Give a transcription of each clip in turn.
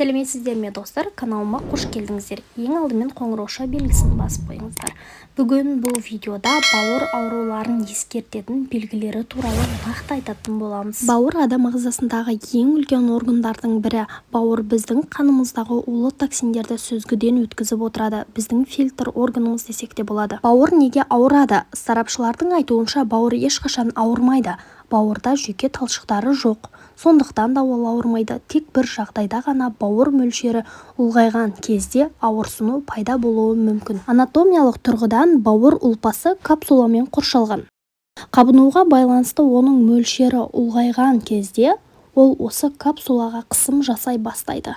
Сәлеметсіздер ме достар, каналыма қош келдіңіздер. Ең алдымен қоңырауша белгісін басып қойыңыздар. Бүгін бұл видеода бауыр ауруларын ескертетін белгілері туралы нақты айтатын боламыз. Бауыр адам ағзасындағы ең үлкен органдардың бірі. Бауыр біздің қанымыздағы улы токсиндерді сүзгіден өткізіп отырады. Біздің фильтр органымыз десек те болады. Бауыр неге ауырады? Сарапшылардың айтуынша бауыр ешқашан ауырмайды. Бауырда жүйке талшықтары жоқ. Сондықтан да ол ауырмайды. Тек бір жағдайда ғана бауыр мөлшері ұлғайған кезде ауырсыну пайда болуы мүмкін. Анатомиялық тұрғыдан бауыр ұлпасы капсуламен қоршалған. Қабынуға байланысты оның мөлшері ұлғайған кезде ол осы капсулаға қысым жасай бастайды.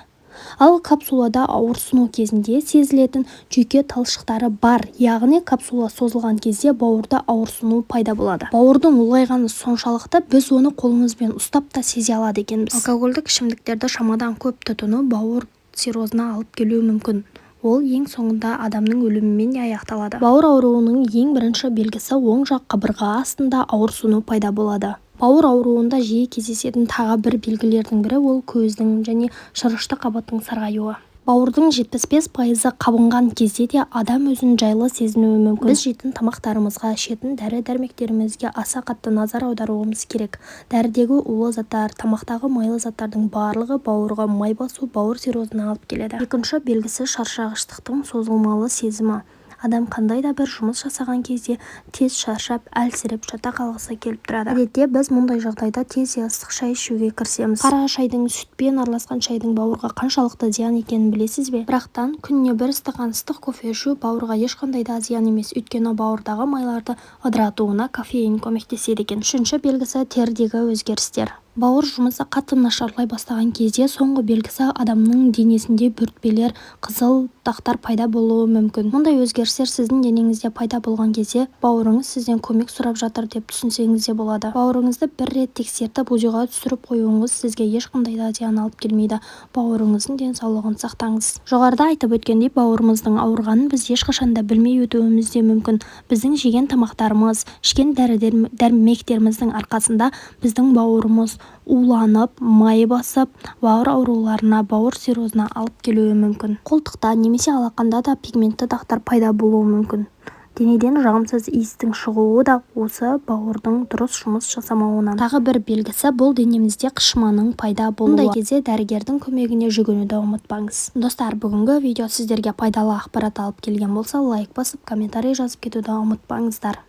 Ал капсулада ауырсыну кезінде сезілетін жүйке талшықтары бар, яғни капсула созылған кезде бауырда ауырсыну пайда болады. Бауырдың ұлғайғаны соншалықты біз оны қолымызбен ұстап та сезе алады екенбіз. Алкогольдік ішімдіктерді шамадан көп тұтыну бауыр циррозына алып келуі мүмкін. Ол ең соңында адамның өлімімен де аяқталады. Бауыр ауруының ең бірінші белгісі оң жақ қабырға астында ауырсыну пайда болады. Бауыр ауруында жиі кездесетін тағы бір белгілердің бірі ол көздің және шырышты қабаттың сарғаюы. Бауырдың 75% қабынған кезде де адам өзін жайлы сезінуі мүмкін. Біз жейтін тамақтарымызға, ішетін дәрі-дәрмектерімізге аса қатты назар аударуымыз керек. Дәрідегі улы заттар, тамақтағы майлы заттардың барлығы бауырға май басу бауыр циррозына алып келеді. Екінші белгісі шаршағыштықтың созылмалы сезімі. Адам қандай да бір жұмыс жасаған кезде тез шаршап, әлсіреп жата қалғысы келіп тұрады. Әдетте біз мұндай жағдайда тез ыстық шай ішуге кірісеміз. Қара шайдың сүтпен араласқан шайдың бауырға қаншалықты зиян екенін білесіз бе? Бірақтан күніне бір стақан ыстық кофе ішу бауырға ешқандай да зиян емес, өйткені бауырдағы майларды ыдыратуына кофеин көмектеседі екен. Үшінші белгісі терідегі өзгерістер. Бауыр жұмысы қатты нашарлай бастаған кезде соңғы белгісі адамның денесінде бөртпелер, қызыл дақтар пайда болуы мүмкін. Мұндай өзгерістер сіздің денеңізде пайда болған кезде бауырыңыз сізден көмек сұрап жатыр деп түсінсеңіз де болады. Бауырыңызды бір рет тексертіп узиға түсіріп қоюыңыз сізге ешқандай да зиян алып келмейді. Бауырыңыздың денсаулығын сақтаңыз. Жоғарыда айтып өткендей, бауырымыздың ауырғанын біз ешқашан да білмей өтуіміз де мүмкін. Біздің жеген тамақтарымыз, ішкен дәрі-дәрмектеріміздің арқасында біздің бауырымыз уланып, май басып, бауыр ауруларына, бауыр циррозына алып келуі мүмкін. Қолтықта немесе алақанда да пигментті дақтар пайда болуы мүмкін. Денеден жағымсыз иістің шығуы да осы бауырдың дұрыс жұмыс жасамауынан. Тағы бір белгісі бұл денемізде қышыманың пайда болуы. Мұндай кезде дәрігердің көмегіне жүгінуді ұмытпаңыз. Достар, бүгінгі видео сіздерге пайдалы ақпарат алып келген болса, лайк басып, комментарий жазып кетуді ұмытпаңыздар.